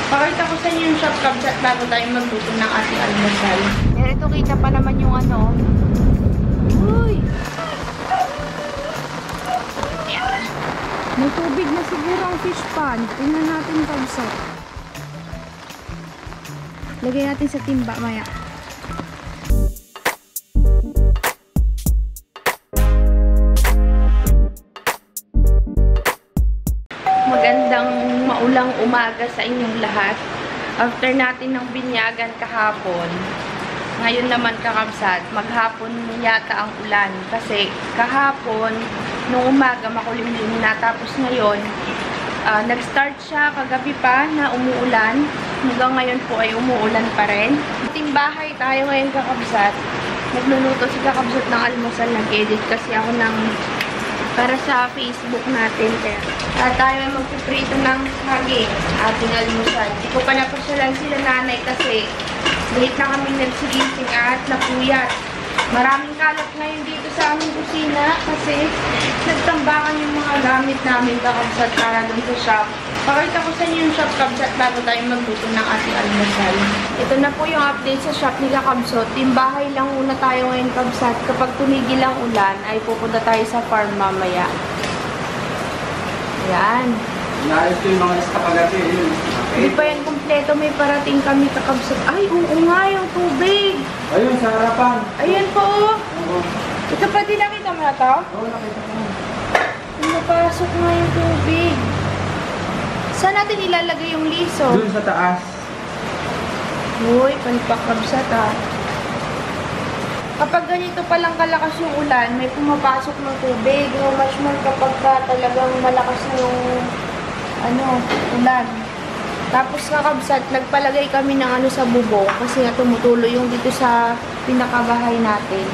Pakita ko sa inyo yung shop kabsat bago tayo magluto ng ating almusal. Pero ito, kita pa naman yung ano. Uy! May tubig na siguro ang fish pan. Tingnan natin kabsat. Lagay natin sa timba maya. Magandang maulang umaga sa inyong lahat. After natin ng binyagan kahapon, ngayon naman kakabsat, maghapon yata ang ulan. Kasi kahapon, nung umaga makulimlim na, tapos ngayon, nag-start siya kagabi pa na umuulan. Hanggang ngayon po ay umuulan pa rin. Ating bahay tayo ngayon kakabsat. Nagluluto si kakabsat ng almusal. Nag-edit kasi ako ng para sa Facebook natin. Kaya tayo ay magpiprito ng saging, ating almusal. Hindi ko pa napasyalan sila nanay kasi late na kami nagsigising at napuyat. Maraming kalat ngayon dito sa aming kusina kasi nagtambakan yung mga gamit namin kakabsat para dun sa shop. Pakita ko sa inyo yung shop kabsat bago tayo magluto ng ating almusal. Ito na po yung update sa shop nila kabsat. Timbahay lang muna tayo ngayon kabsat. Kapag tumigil ang ulan ay pupunta tayo sa farm mamaya. Yan. Inaayos ko yung mga lista kagabi. Hindi pa yan kompleto. May parating kami kakabsat. Ay, oo nga yung tubig. Ayun, sa harapan. Ayan po. Oo. Ito pa din nakita mo na to? Oo, nakita ko. Napasok nga yung tubig. Saan natin ilalagay yung liso? Doon sa taas. Uy, palpakabsat ah. Kapag ganito palang kalakas yung ulan, may pumapasok ng tubig. No, much more kapag talagang malakas na yung ulan. Tapos kakabsat, nagpalagay kami ng sa bubong kasi nga tumutuloy yung dito sa pinakabahay natin.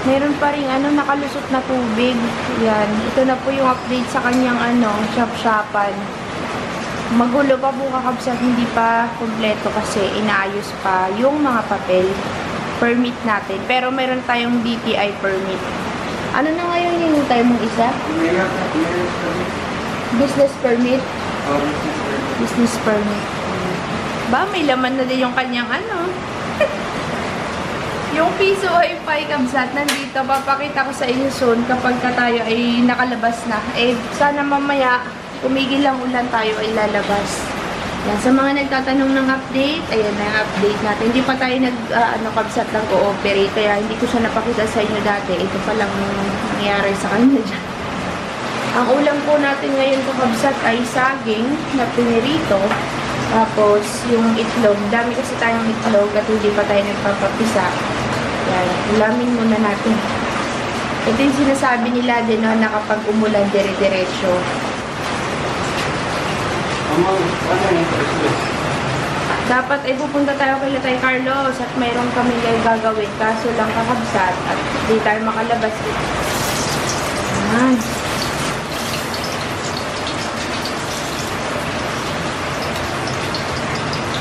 Meron pa rin nakalusot na tubig. Yan. Ito na po yung update sa kanyang shop-shopan. Magulo pa po kakabsat, hindi pa kompleto kasi inaayos pa yung mga papel permit natin. Pero meron tayong DTI permit. Ano na ngayon hinintay mong isa? Business permit? Business permit. Ba, may laman na din yung kanyang Yung piso wifi kabsat, nandito. Papakita ko sa inyo soon kapag tayo ay nakalabas na. Eh, sana mamaya tumigil lang ulan tayo ay lalabas. Yan. Sa mga nagtatanong ng update, ayan na yung update natin. Hindi pa tayo kabsat lang cooperate. Kaya hindi ko siya napakita sa inyo dati. Ito pa lang nangyari sa kanya dyan. Ang ulam po natin ngayon sa kabsat ay saging na pinirito. Tapos yung itlog. Dami kasi tayong itlog at hindi pa tayo nagpapapisa. Yan. Ulamin muna natin. Ito yung sinasabi nila din na kapag umulan dire-diretso. Dapat ay pupunta tayo kay Latay Carlos at mayroon kami gagawin. Kaso lang kakabsat at hindi tayo makalabas. Ayan.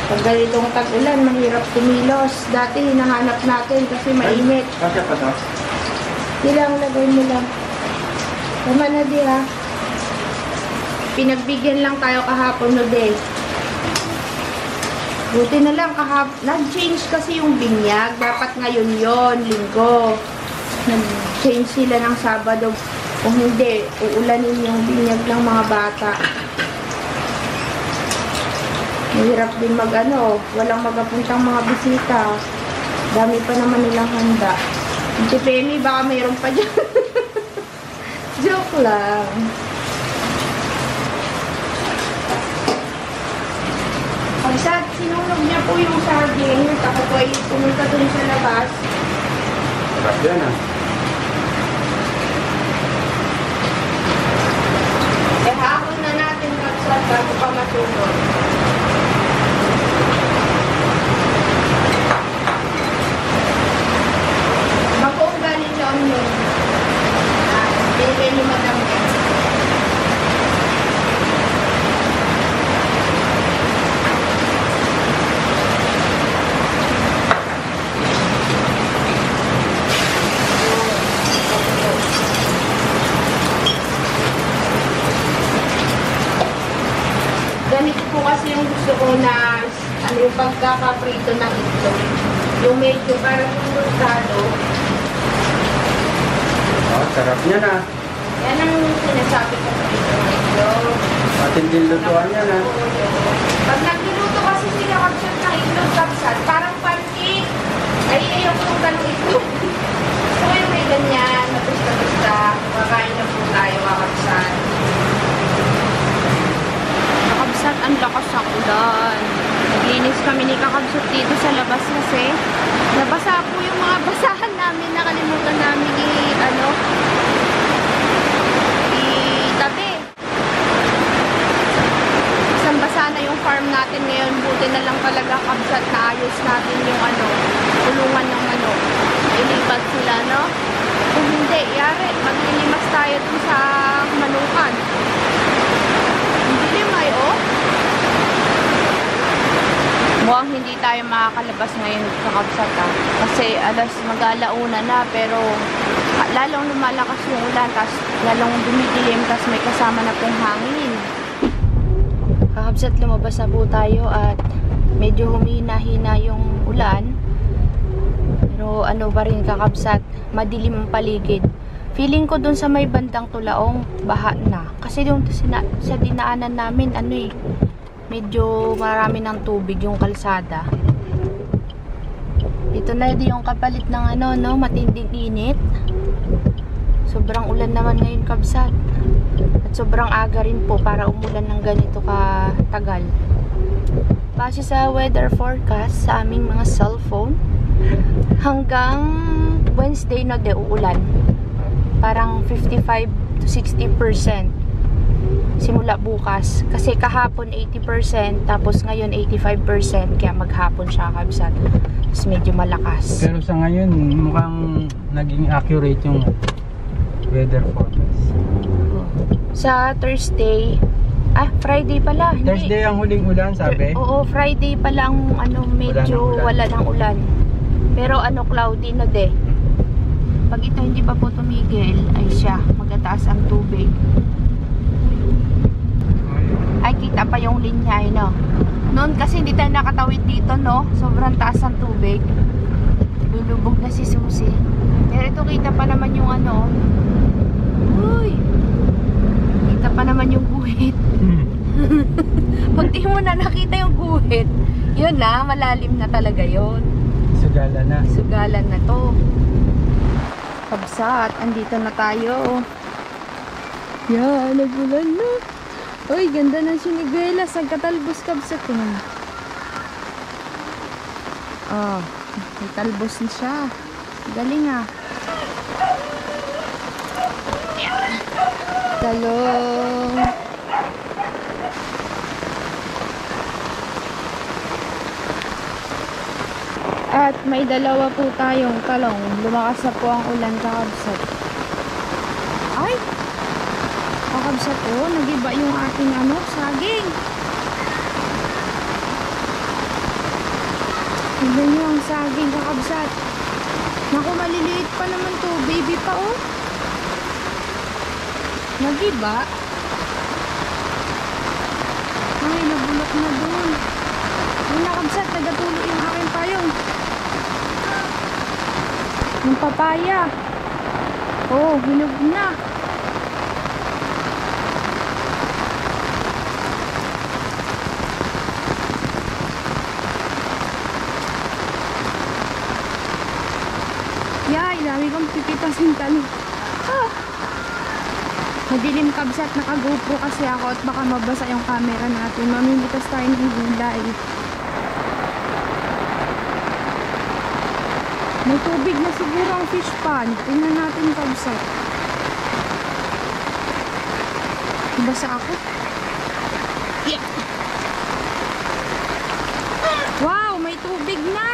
Pag ganitong tag-ulan, mahirap kumilos. Dati hinahanap natin kasi mainit. Kasya pa to? Ilang lagay mo lang. Tama na di ha. Pinagbigyan lang tayo kahapon no day. Buti na lang kahapon. Nag-change kasi yung binyag. Dapat ngayon yon, linggo. Nag-change sila ng Sabado. Kung hindi, uulanin yung binyag ng mga bata. Mahirap din walang magapuntang mga bisita. Dami pa naman nilang handa. Si Penny, baka mayroon pa dyan. Joke lang. Pagsat, sinunog niya po yung saging. Ako po ay pumunta dun sa labas. Sarap yan Hapon na natin pagsat bago pa masunog. Mabuong galing sa onion. Pinipin ni Madam. Ganito po kasi ano yung pagkakaprito ng itlog. Yung medyo parang murtado. Oh, sarap niya na. Yan ang sinasabi ko prito ng itlog. Matinding lutuan niya na. Pag nagluluto kasi sila kapsat ng itlog kapsat, parang pancake. Ay, ayaw ko ng ganong itlog. So, yung may ganyan, matusta-tusta. Kakain na po tayo, kakapsat. Kakapsat, ang lakas ng ulan. Naglinis kami ni kakapsat dito sa labas kasi nabasa po yung mga basahan namin. Nakalimutan namin itabi. Basa na yung farm natin ngayon. Buti na lang talaga kapsat na ayos natin yung kulungan ng manok. Ilipat sila, no? Kung hindi, yari, maglilimas tayo dun sa manukan. Hindi limay, oh. Mukhang hindi tayo makakalabas ngayon sa kapsat, ah. Kasi mag-alauna na, pero lalong lumalakas yung ulan, tas lalong dumidilim, tas may kasama na pong hangin. Kakabsat, lumabas na po tayo at medyo humina-hina yung ulan. Pero ano pa rin kakabsat, madilim ang paligid. Feeling ko dun sa may bandang Tulaong, baha na. Kasi dun sa dinaanan namin, medyo marami ng tubig yung kalsada. Ito na din yung kapalit ng matinding init. Sobrang ulan naman ngayon kabsat. At sobrang aga rin po para umulan ng ganito katagal. Base sa weather forecast sa aming mga cellphone, hanggang Wednesday na uulan. Parang 55 to 60% simula bukas. Kasi kahapon 80%, tapos ngayon 85%, kaya maghapon siya kabsat. Tapos medyo malakas. Pero sa ngayon, mukhang naging accurate yung weather forecast. Sa Thursday, Friday pala. Thursday ang huling ulan, sabi? Oo, Friday pala ang medyo wala ng ulan. Pero cloudy na de. Pag ito hindi pa po tumigil, ay siya, magtataas ang tubig. Ay, kita pa yung linya, Noon kasi hindi tayo nakatawid dito, no? Sobrang taas ang tubig. Lulubog na si Susi. Pero ito, kita pa naman yung Uy! Kita pa naman yung guhit. Pag di mo na nakita yung guhit, yun na, malalim na talaga yun. Sugalan na. Sugalan na to. Kabsat, andito na tayo. Yan, nagulan na. Uy, ganda ng siniguelas. Ang katalbos kabsat. May talbos na siya. Galing, Yan. Talong. At may dalawa po tayong talong. Lumakas na po ang ulan kakabsat. Ay! Kakabsat po, nagiba yung ating saging. Tignan nyo ang saging kakabsat. Naku, maliliit pa naman to. Baby pa, oh. Nagiba. Ay, nabulok na dun. Yung nakabsat, nagatulo yung aking payong. Yung papaya. Oh, hinog na. Yay, dami kong pipitasin talong. Madilim kabsat, naka-GoPro kasi ako at baka mabasa yung camera natin. Mamimitas tayo ng gulay. May tubig na siguro ang fish pond. Tingnan natin kabsat. Basa ako. Yeah. Wow, may tubig na.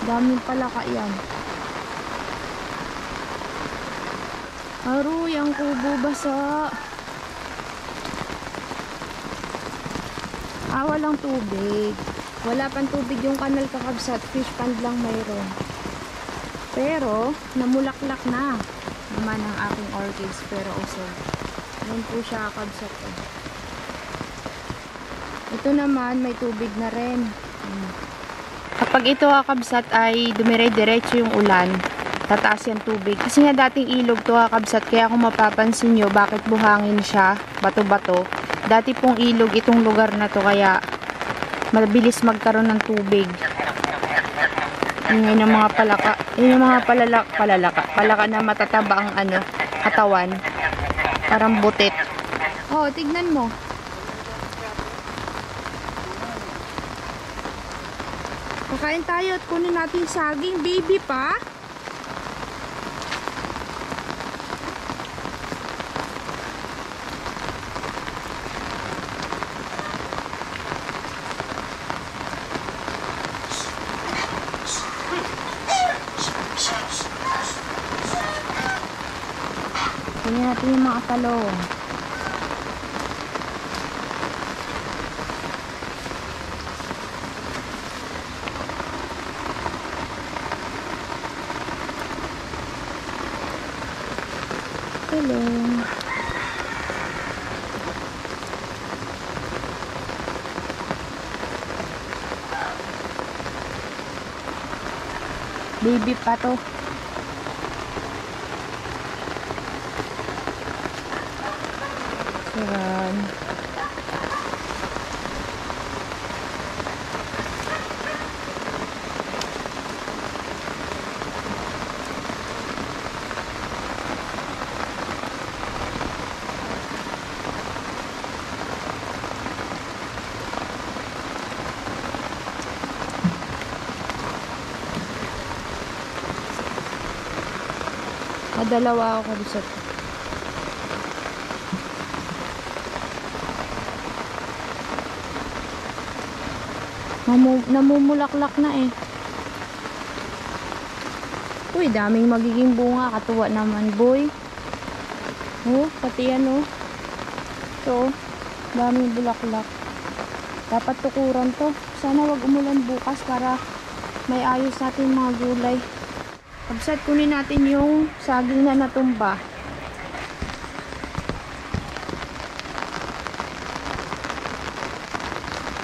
Daming palaka yan. Aroy, ang kubo basa. Walang tubig. Wala pang tubig yung kanal kakabsat. Fish pond lang mayroon. Pero, namulaklak na naman ang aking orchids. Pero also, Ayan po siya kabsat. Ito naman may tubig na rin. Kapag ito kakabsat ay dumire-diretso yung ulan, tataas yung tubig. Kasi nga dating ilog to kakabsat, kaya kung mapapansin nyo bakit buhangin siya, bato-bato. Dati pong ilog itong lugar na to, kaya mabilis magkaroon ng tubig. Yun yung mga palaka. Yun yung mga palaka na matataba ang ano, katawan. Parang butit. Oh, tignan mo. Kakain tayo at kunin natin saging. Baby pa. Kunin natin yung mga talong. Talong. Baby pa to. Sarang. Dalawa ako kabisat. Namumulaklak na eh. Uy, daming magiging bunga. Katuwa naman, boy. Oh, pati yan oh. Ito, daming bulaklak. Dapat tukuran to. Sana wag umulan bukas para may ayos natin mga gulay. Kabsat, kunin natin yung saging na natumba.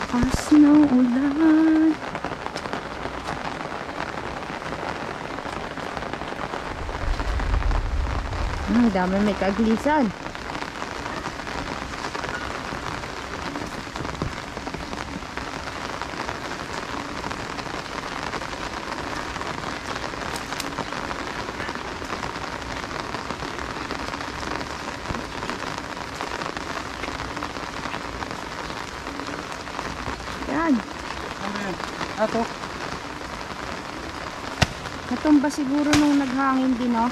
As ng ulan. Ay, dami may kaglisan. Yan. Ato. Natumba siguro nung naghangin din, no?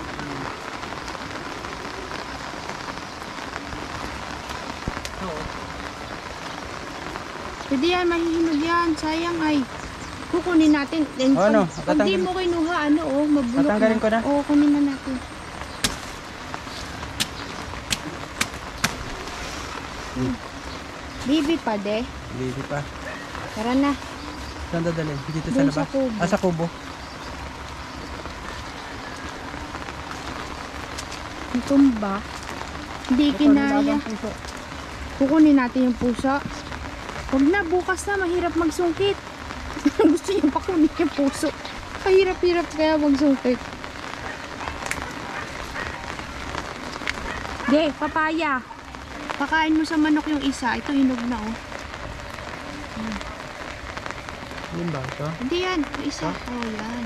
Pwede yan, mahihinog yan. Sayang ay. Kukunin natin. Oh, ano? Pag di mo kinuha, ano, oh, mabulok na. Tatanggalin ko na? Oo, kunin na natin. Baby pa, de. Baby pa. Tara na. Saan dadalhin? Dito sa Doon labas? sa kubo. Ah, sa kubo. Tumba. Hindi kinaya. Kukunin natin yung puso. Huwag na, bukas na. Mahirap magsungkit. Gusto niyo pa kunin yung puso. Kahirap-hirap kaya magsungkit. De, papaya. Pakain mo sa manok yung isa. Ito hinog na, oh. Yun ba ito? Hindi yan. Yung isa. Oh, yan.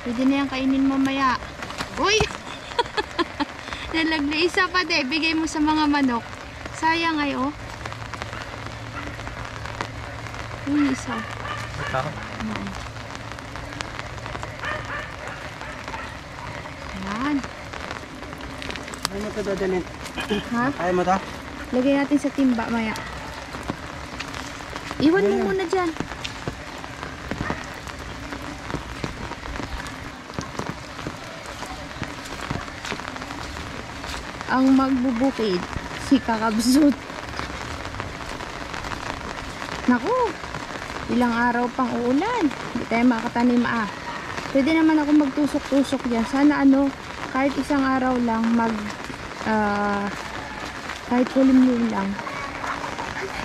Pwede na yan kainin mamaya. Uy! Nalagla isa pa, de. Bigay mo sa mga manok. Sayang ay, oh. Yung isa. Ito. Yan. Ay mo ito dadalhin. Ha? Ayaw mo ito? Lagay natin sa timba maya. Iwan mo muna dyan. Ang magbubukid, si Kakabsut. Naku, ilang araw pang uulan. Hindi tayo makatanim ah. Pwede naman ako magtusok-tusok dyan. Sana ano, kahit isang araw lang kahit kulimlim lang.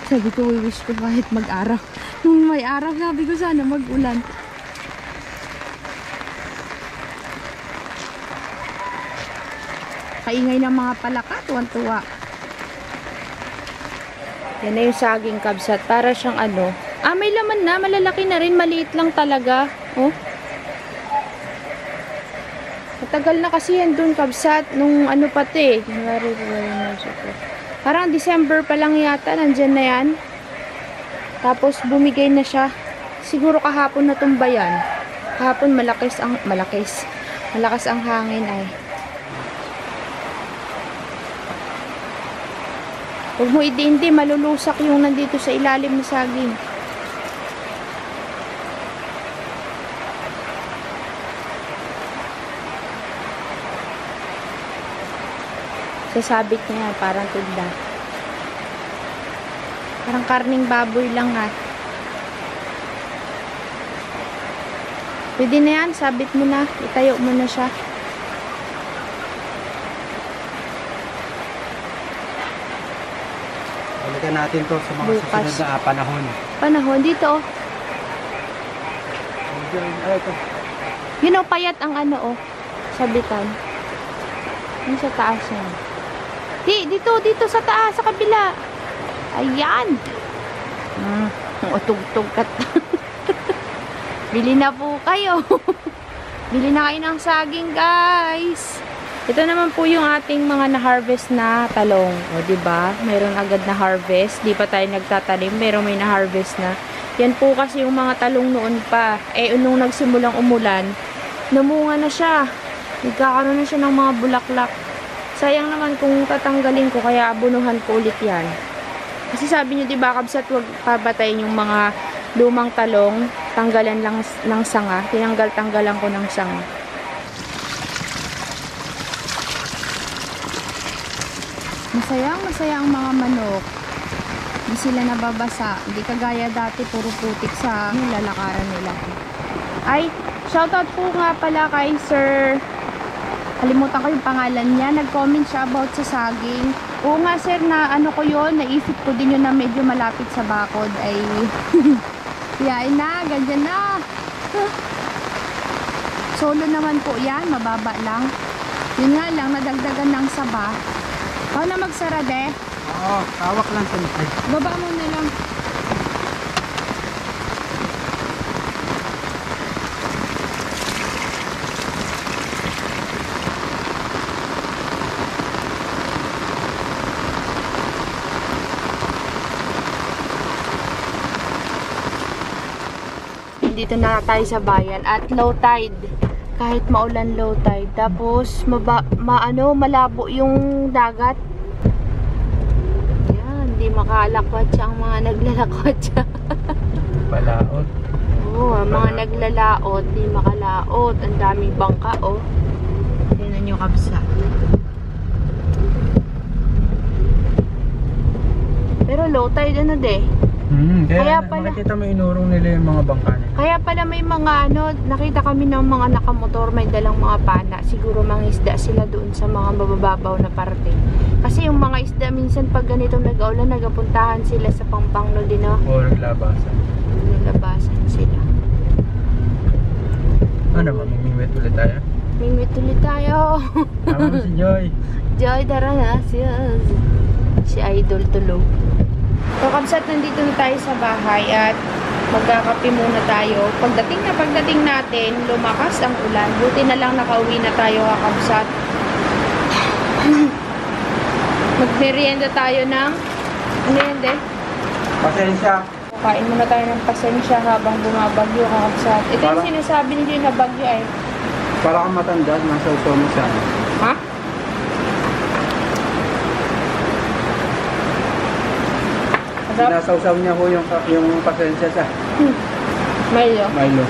Sabi ko, wish ko kahit mag-araw. Nung may araw, sabi ko sana mag-ulan. Kaingay ng mga palaka, tuwan-tuwa. Yan na yung saging kabsat. Para siyang ano. May laman na. Malalaki na rin. Maliit lang talaga. Oh. Matagal na kasi yan dun kabsat. Nung ano pati. Parang December pa lang yata. Nandyan na yan. Tapos bumigay na siya. Siguro kahapon na tumbayan. Kahapon malakas ang hangin ay. Huwag mo hindi malulusak yung nandito sa ilalim ng saging. Sasabit niya yan, parang tunda. Parang karning baboy lang ha. Pwede na yan, sabit mo na. Itayo mo na siya. Balikan natin to sa mga Bukas. susunod na panahon. Panahon, dito oh. Ay, ito. Yun oh, payat ang ano oh. Sabitan. Yung sa taas yan. Dito sa taas, sa kabila. Ayan. Utog-tog kat. Bili na po kayo. Bili na kayo ng saging, guys. Ito naman po yung ating mga na-harvest na talong. O, diba? Meron agad na harvest. Di pa tayo nagtatanim. Meron may na-harvest na. Yan po kasi yung mga talong noon pa. Nung nagsimulang umulan, namunga na siya. Nagkakaroon na siya ng mga bulaklak. Sayang naman kung tatanggalin ko, kaya abunuhan ko ulit yan. Kasi sabi nyo, diba, kabsat, huwag pabatayin yung mga lumang talong. Tanggalan lang ng sanga. Tinanggal-tanggalan ko ng sanga. Masaya ang mga manok. Hindi sila nababasa. Hindi kagaya dati, puro putik sa lalakaran nila. Ay, shoutout po nga pala kay Sir. Kalimutan ko yung pangalan niya. Nag-comment siya about sa saging. Oo nga sir, na ano ko yun, naisip ko din yun na medyo malapit sa bakod. Ay, yain na, ganyan na. Solo naman po yan, mababa lang. Yun nga lang, nadagdagan ng saba. Ako na magsara de. Oo, hawak lang sa likod. Baba mo na lang. Dito na tayo sa bayan at low tide. Kahit maulan, low tide. Tapos malabo yung dagat. Yan, hindi makalakwat siya ang mga naglalakwat siya. Palaot. Oo, ang mga naglalaot, hindi makalaot. Ang daming bangka, oh. Tingnan yung kabsa. Pero low tide ano de? Kaya pala, makikita mo inurong nila yung mga bangka nila. Kaya pala may mga nakita kami ng mga nakamotor, may dalang mga pana. Siguro mga isda sila doon sa mga mabababaw na parte. Kasi yung mga isda minsan pag ganitong nag-aulan, nagapuntahan sila sa Pampangno din, no? O naglabasan. Naglabasan sila. Ano, mamimingwit ulit tayo? Mingwit ulit tayo. Tama mo si Joy. Joy, tara na. Si Idol tulog. So, kabsat, nandito na tayo sa bahay at magkakape muna tayo. Pagdating natin, lumakas ang ulan. Buti na lang nakauwi na tayo, kabsat. Magmerienda tayo ng merienda. Pasensya. Kain muna tayo ng pasensya habang bumabagyo, kabsat. Ito yung Parang- sinasabi niyo na bagyo ay. Para kang matanda, nasa uso mo siya. Ha? Masarap? Sinasawsaw niya ho yung pasensya sa Mayo. Milo.